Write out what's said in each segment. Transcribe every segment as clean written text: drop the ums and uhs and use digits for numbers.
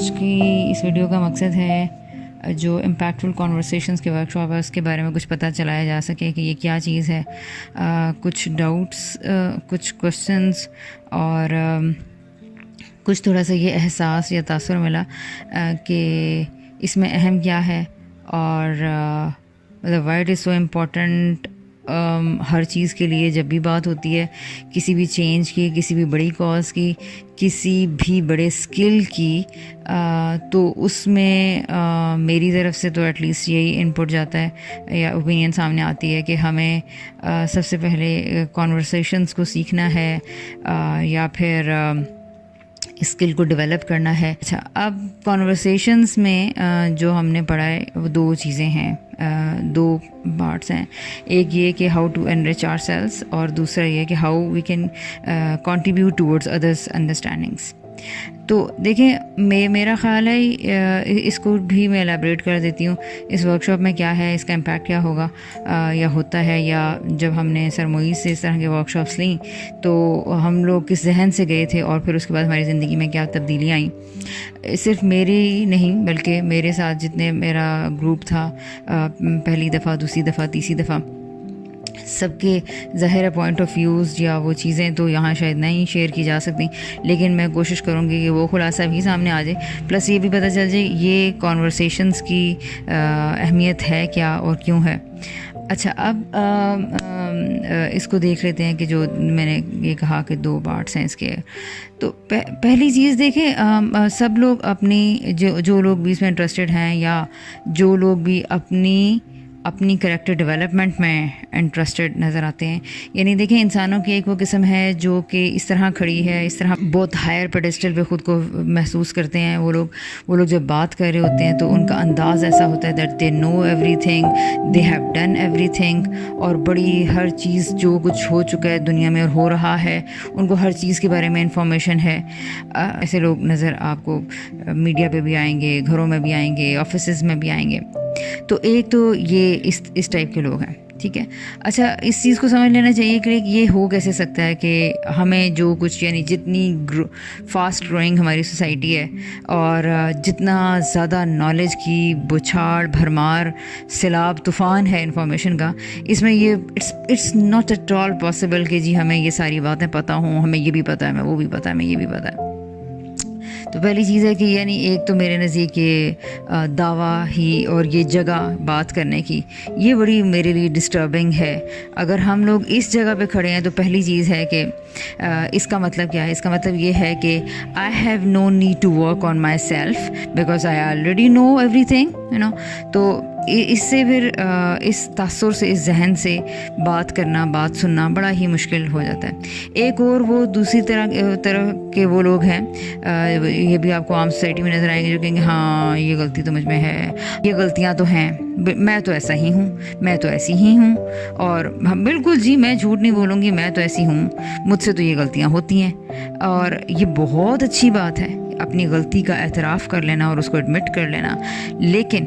آج کی اس ویڈیو کا مقصد ہے جو امپیکٹفل کانورسیشنز کے ورکشاپ ہے اس کے بارے میں کچھ پتہ چلایا جا سکے کہ یہ کیا چیز ہے. کچھ ڈاؤٹس، کچھ کوشچنز اور کچھ تھوڑا سا یہ احساس یا تاثر ملا کہ اس میں اہم کیا ہے اور مطلب why it is so important ہر چیز کے لیے. جب بھی بات ہوتی ہے کسی بھی چینج کی، کسی بھی بڑی کاز کی، کسی بھی بڑے اسکل کی، تو اس میں میری طرف سے تو ایٹ لیسٹ یہی انپٹ جاتا ہے یا اوپینین سامنے آتی ہے کہ ہمیں سب سے پہلے کانورسیشنز کو سیکھنا ہے یا پھر اسکل کو ڈیولپ کرنا ہے. اچھا، اب کانورسیشنز میں جو ہم نے پڑھا ہے وہ دو چیزیں ہیں، دو پارٹس ہیں. ایک یہ کہ how to enrich our sales, اور دوسرا یہ کہ how we can contribute towards others understandings. تو دیکھیں میرا خیال ہے اس کو بھی میں الیبریٹ کر دیتی ہوں. اس ورکشاپ میں کیا ہے، اس کا امپیکٹ کیا ہوگا یا ہوتا ہے، یا جب ہم نے سر معیز سے اس طرح کے ورکشاپس لیں تو ہم لوگ کس ذہن سے گئے تھے اور پھر اس کے بعد ہماری زندگی میں کیا تبدیلیاں آئیں. صرف میری نہیں بلکہ میرے ساتھ جتنے میرا گروپ تھا، پہلی دفعہ، دوسری دفعہ، تیسری دفعہ، سب کے ظاہر پوائنٹ آف ویوز یا وہ چیزیں تو یہاں شاید نہیں شیئر کی جا سکتی، لیکن میں کوشش کروں گی کہ وہ خلاصہ بھی سامنے آ جائے، پلس یہ بھی پتہ چل جائے یہ کانورسیشنز کی اہمیت ہے کیا اور کیوں ہے. اچھا، اب اس کو دیکھ لیتے ہیں کہ جو میں نے یہ کہا کہ دو پارٹس ہیں اس کے. تو پہلی چیز دیکھیں، سب لوگ اپنی جو لوگ بھی اس میں انٹرسٹڈ ہیں یا جو لوگ بھی اپنی کریکٹر ڈیولپمنٹ میں انٹرسٹڈ نظر آتے ہیں، یعنی دیکھیں انسانوں کی ایک وہ قسم ہے جو کہ اس طرح کھڑی ہے، اس طرح بہت ہائر پیڈسٹل پہ خود کو محسوس کرتے ہیں. وہ لوگ جب بات کر رہے ہوتے ہیں تو ان کا انداز ایسا ہوتا ہے that they know everything, they have done everything, اور بڑی ہر چیز جو کچھ ہو چکا ہے دنیا میں اور ہو رہا ہے ان کو ہر چیز کے بارے میں انفارمیشن ہے. ایسے لوگ نظر آپ کو میڈیا پہ بھی آئیں گے، گھروں میں بھی آئیں گے، آفیسز میں بھی آئیں گے. تو ایک تو یہ اس ٹائپ کے لوگ ہیں، ٹھیک ہے. اچھا، اس چیز کو سمجھ لینا چاہیے کہ یہ ہو کیسے سکتا ہے کہ ہمیں جو کچھ، یعنی جتنی فاسٹ گروئنگ ہماری سوسائٹی ہے اور جتنا زیادہ نالج کی بچھاڑ بھرمار سیلاب طوفان ہے انفارمیشن کا، اس میں یہ it's not at all possible کہ جی ہمیں یہ ساری باتیں پتہ ہوں، ہمیں یہ بھی پتہ ہے، ہمیں وہ بھی پتہ ہے، ہمیں یہ بھی پتہ ہے. تو پہلی چیز ہے کہ یعنی ایک تو میرے نزدیک یہ دعویٰ ہی اور یہ جگہ بات کرنے کی، یہ بڑی میرے لیے ڈسٹربنگ ہے. اگر ہم لوگ اس جگہ پہ کھڑے ہیں تو پہلی چیز ہے کہ اس کا مطلب کیا ہے؟ اس کا مطلب یہ ہے کہ I have no need to work on myself because I already know everything, تو اس سے پھر اس تاثر سے، اس ذہن سے بات کرنا، بات سننا بڑا ہی مشکل ہو جاتا ہے. ایک اور وہ دوسری طرح کے وہ لوگ ہیں، یہ بھی آپ کو عام سوسائٹی میں نظر آئیں گے، جو کہیں گے ہاں یہ غلطی تو مجھ میں ہے، یہ غلطیاں تو ہیں، میں تو ایسا ہی ہوں، میں تو ایسی ہی ہوں، اور بالکل جی میں جھوٹ نہیں بولوں گی، میں تو ایسی ہوں، مجھ سے تو یہ غلطیاں ہوتی ہیں. اور یہ بہت اچھی بات ہے اپنی غلطی کا اعتراف کر لینا اور اس کو ایڈمٹ کر لینا، لیکن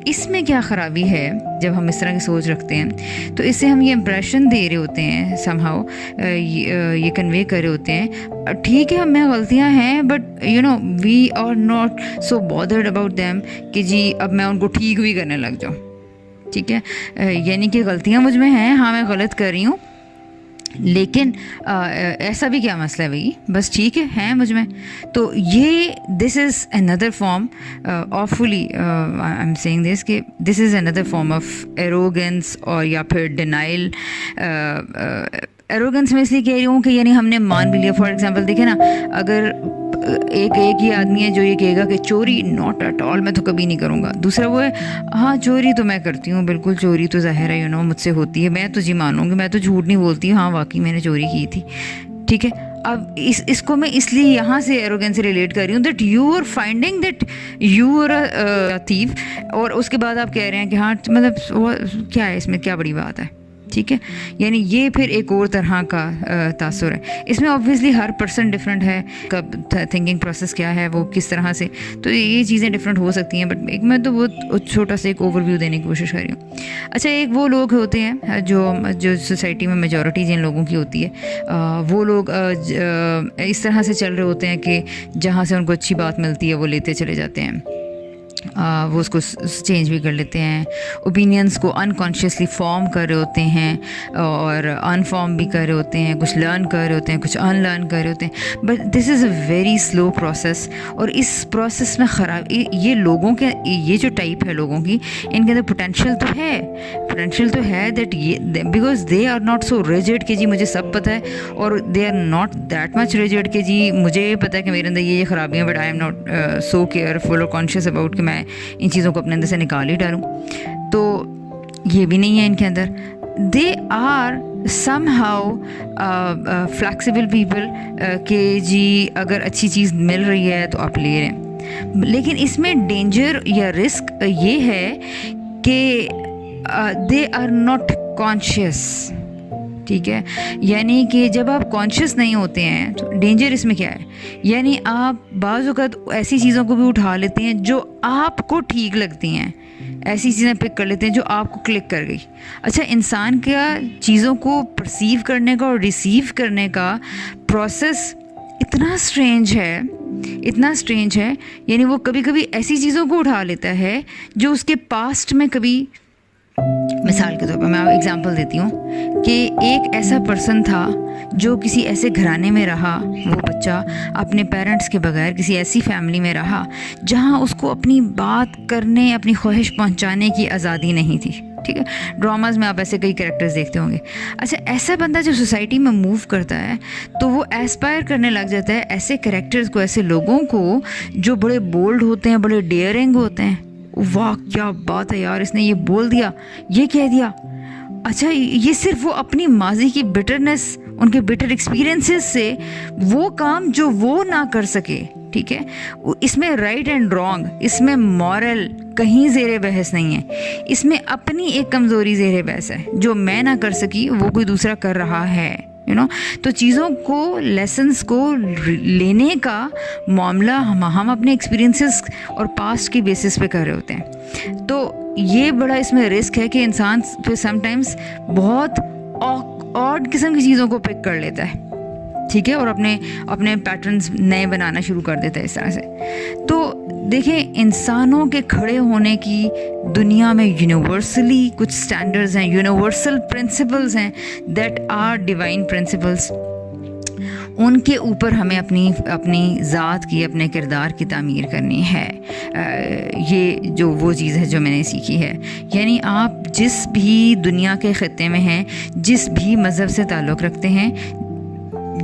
اس میں کیا خرابی ہے جب ہم اس طرح کی سوچ رکھتے ہیں تو اس سے ہم یہ امپریشن دے رہے ہوتے ہیں، سم ہاؤ یہ کنوے کر رہے ہوتے ہیں، ٹھیک ہے ہم میں غلطیاں ہیں but we are not so bothered about them کہ جی اب میں ان کو ٹھیک بھی کرنے لگ جاؤں. ٹھیک ہے، یعنی کہ غلطیاں مجھ میں ہیں، ہاں میں غلط کر رہی ہوں، لیکن ایسا بھی کیا مسئلہ ہے بھائی، بس ٹھیک ہے ہیں مجھ میں. تو یہ this is another form awfully I am seeing this کہ this is another form of arrogance, اور یا پھر ڈینائل. ایروگنس میں اس لیے کہہ رہی ہوں کہ یعنی ہم نے مان بھی لیا. فار ایگزامپل دیکھیں نا، اگر ایک ہی آدمی ہے جو یہ کہے گا کہ چوری ناٹ ایٹ آل میں تو کبھی نہیں کروں گا، دوسرا وہ ہے ہاں چوری تو میں کرتی ہوں، بالکل چوری تو ظاہر ہے مجھ سے ہوتی ہے، میں تو جی مانوں گی، میں تو جھوٹ نہیں بولتی ہوں، ہاں واقعی میں نے چوری کی تھی. ٹھیک ہے، اب اس کو میں اس لیے یہاں سے ایروگنس سے ریلیٹ کر رہی ہوں that you are finding that you are a thief, اور اس کے بعد آپ کہہ رہے ہیں کہ ہاں مطلب کیا ہے اس میں، کیا بڑی بات ہے. ٹھیک ہے. یعنی یہ پھر ایک اور طرح کا تاثر ہے. اس میں آبویسلی ہر پرسن ڈفرینٹ ہے, کب تھنکنگ پروسیس کیا ہے, وہ کس طرح سے, تو یہ چیزیں ڈفرینٹ ہو سکتی ہیں. بٹ ایک میں تو بہت چھوٹا سا ایک اوور ویو دینے کی کوشش کر رہی ہوں. اچھا, ایک وہ لوگ ہوتے ہیں جو سوسائٹی میں میجورٹی جن لوگوں کی ہوتی ہے, وہ لوگ اس طرح سے چل رہے ہوتے ہیں کہ جہاں سے ان کو اچھی بات ملتی ہے وہ لیتے چلے جاتے ہیں. وہ اس کو چینج بھی کر لیتے ہیں, اوپینینس کو انکانشیسلی فارم کر رہے ہوتے ہیں اور انفارم بھی کر رہے ہوتے ہیں, کچھ لرن کر رہے ہوتے ہیں, کچھ ان لرن کر رہے ہوتے ہیں. But this is a very slow process, اور اس پروسیس میں یہ لوگوں کے, یہ جو ٹائپ ہے لوگوں کی, ان کے اندر پوٹینشیل تو ہے دیٹ یہ, because they are not so rigid کہ جی مجھے سب پتہ ہے, اور they are not that much rigid کہ جی مجھے پتہ ہے کہ میرے اندر یہ خرابیاں, but I am not so careful اور کانشیس اباؤٹ کہ میں ان چیزوں کو اپنے اندر سے نکال ہی ڈالوں. تو یہ بھی نہیں ہے ان کے اندر. They are somehow flexible people کہ جی اگر اچھی چیز مل رہی ہے تو آپ لے رہے ہیں. لیکن اس میں ڈینجر یا رسک یہ ہے کہ دے آر ناٹ کانشیس. ٹھیک ہے, یعنی کہ جب آپ کانشیس نہیں ہوتے ہیں تو ڈینجر اس میں کیا ہے, یعنی آپ بعض اوقات ایسی چیزوں کو بھی اٹھا لیتے ہیں جو آپ کو ٹھیک لگتی ہیں, ایسی چیزیں پک کر لیتے ہیں جو آپ کو کلک کر گئی. اچھا, انسان کا چیزوں کو پرسیو کرنے کا اور ریسیو کرنے کا پروسیس اتنا اسٹرینج ہے, یعنی وہ کبھی کبھی ایسی چیزوں کو اٹھا لیتا ہے جو اس کے پاسٹ میں کبھی, مثال کے طور پر میں آپ ایگزامپل دیتی ہوں کہ ایک ایسا پرسن تھا جو کسی ایسے گھرانے میں رہا, وہ بچہ اپنے پیرنٹس کے بغیر کسی ایسی فیملی میں رہا جہاں اس کو اپنی بات کرنے, اپنی خواہش پہنچانے کی آزادی نہیں تھی. ٹھیک ہے, ڈراماز میں آپ ایسے کئی کریکٹرز دیکھتے ہوں گے. اچھا, ایسا بندہ جب سوسائٹی میں موو کرتا ہے تو وہ ایسپائر کرنے لگ جاتا ہے ایسے کریکٹرز کو, ایسے لوگوں کو جو بڑے بولڈ ہوتے ہیں, بڑے ڈیئرنگ ہوتے ہیں. واہ کیا بات ہے یار, اس نے یہ بول دیا, یہ کہہ دیا. اچھا, یہ صرف وہ اپنی ماضی کی بٹرنس, ان کے بٹر ایکسپیرینسز سے وہ کام جو وہ نہ کر سکے. ٹھیک ہے, اس میں رائٹ اینڈ رانگ, اس میں مورل کہیں زیر بحث نہیں ہے, اس میں اپنی ایک کمزوری زیر بحث ہے. جو میں نہ کر سکی وہ کوئی دوسرا کر رہا ہے. تو چیزوں کو, لیسنس کو لینے کا معاملہ ہم اپنے ایکسپیرینسز اور پاسٹ کی بیسس پہ کر رہے ہوتے ہیں. تو یہ بڑا اس میں رسک ہے کہ انسان پھر سم ٹائمز بہت آڈ قسم کی چیزوں کو پک کر لیتا ہے. ٹھیک ہے, اور اپنے پیٹرنز نئے بنانا شروع کر دیتا ہے اس طرح سے. تو دیکھیں, انسانوں کے کھڑے ہونے کی دنیا میں یونیورسلی کچھ سٹینڈرڈز ہیں, یونیورسل پرنسپلز ہیں, دیٹ آر ڈیوائن پرنسپلز. ان کے اوپر ہمیں اپنی ذات کی, اپنے کردار کی تعمیر کرنی ہے. یہ جو وہ چیز ہے جو میں نے سیکھی ہے. یعنی آپ جس بھی دنیا کے خطے میں ہیں, جس بھی مذہب سے تعلق رکھتے ہیں,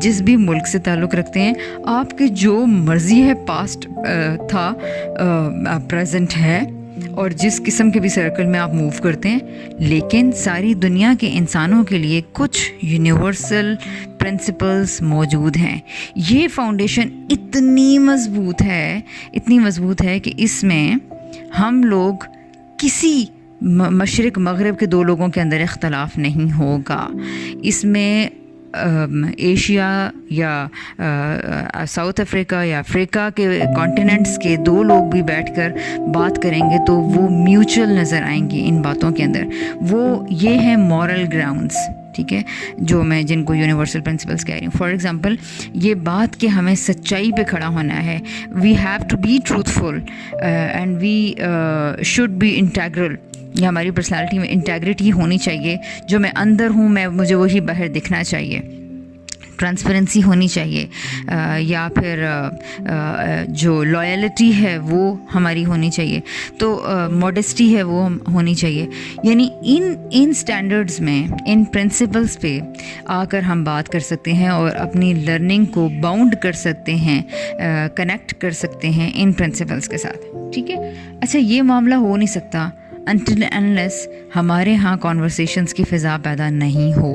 جس بھی ملک سے تعلق رکھتے ہیں, آپ کے جو مرضی ہے, پاسٹ تھا, پریزنٹ ہے, اور جس قسم کے بھی سرکل میں آپ موو کرتے ہیں, لیکن ساری دنیا کے انسانوں کے لیے کچھ یونیورسل پرنسپلز موجود ہیں. یہ فاؤنڈیشن اتنی مضبوط ہے کہ اس میں ہم لوگ کسی مشرق مغرب کے دو لوگوں کے اندر اختلاف نہیں ہوگا. اس میں ایشیا یا ساؤتھ افریقہ یا افریقہ کے کانٹیننٹس کے دو لوگ بھی بیٹھ کر بات کریں گے تو وہ میوچل نظر آئیں گی ان باتوں کے اندر. وہ یہ ہیں مورل گراؤنڈس. ٹھیک ہے, جو میں جن کو یونیورسل پرنسپلس کہہ رہی ہوں. فار ایگزامپل, یہ بات کہ ہمیں سچائی پہ کھڑا ہونا ہے, we have to be truthful and we should be integral. یہ ہماری پرسنالٹی میں انٹیگریٹی ہونی چاہیے. جو میں اندر ہوں مجھے وہی باہر دکھنا چاہیے. ٹرانسپیرنسی ہونی چاہیے, یا پھر جو لائلٹی ہے وہ ہماری ہونی چاہیے. تو موڈسٹی ہے وہ ہونی چاہیے. یعنی ان سٹینڈرڈز میں, ان پرنسپلز پہ آ کر ہم بات کر سکتے ہیں اور اپنی لرننگ کو باؤنڈ کر سکتے ہیں, کنیکٹ کر سکتے ہیں ان پرنسپلز کے ساتھ. ٹھیک ہے. اچھا, یہ معاملہ ہو نہیں سکتا until unless ہمارے ہاں کانورسیشنز کی فضا پیدا نہیں ہو.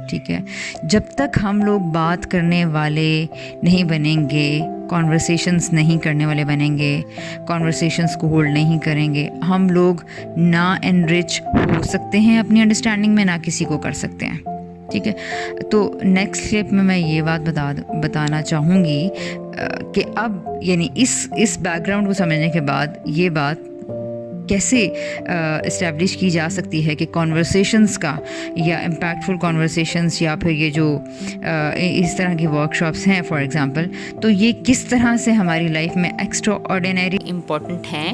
ٹھیک ہے. جب تک ہم لوگ بات کرنے والے نہیں بنیں گے، کانورسیشنس نہیں کرنے والے بنیں گے، کانورسیشنس کو ہولڈ نہیں کریں گے، ہم لوگ نہ انرچ ہو سکتے ہیں اپنی انڈرسٹینڈنگ میں، نہ کسی کو کر سکتے ہیں. ٹھیک ہے. تو نیکسٹ کلپ میں یہ بات بتانا چاہوں گی کہ اب یعنی اس بیک گراؤنڈ کو سمجھنے کے بعد یہ بات کیسے اسٹیبلش کی جا سکتی ہے کہ کانورسیشنس کا یا امپیکٹفل کانورسیشنس یا پھر یہ جو اس طرح کی ورک شاپس ہیں فار ایگزامپل، تو یہ کس طرح سے ہماری لائف میں ایکسٹرا آرڈینری امپورٹنٹ ہیں.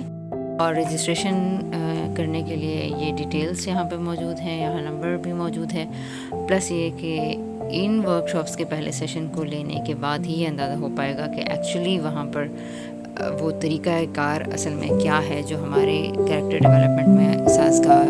اور رجسٹریشن کرنے کے لیے یہ ڈیٹیلز یہاں پہ موجود ہیں، یہاں نمبر بھی موجود ہے، پلس یہ کہ ان ورک شاپس کے پہلے سیشن کو لینے کے بعد ہی اندازہ ہو پائے گا کہ ایکچولی وہاں پر وہ طریقہ کار اصل میں کیا ہے جو ہمارے کریکٹر ڈیولپمنٹ میں سازگار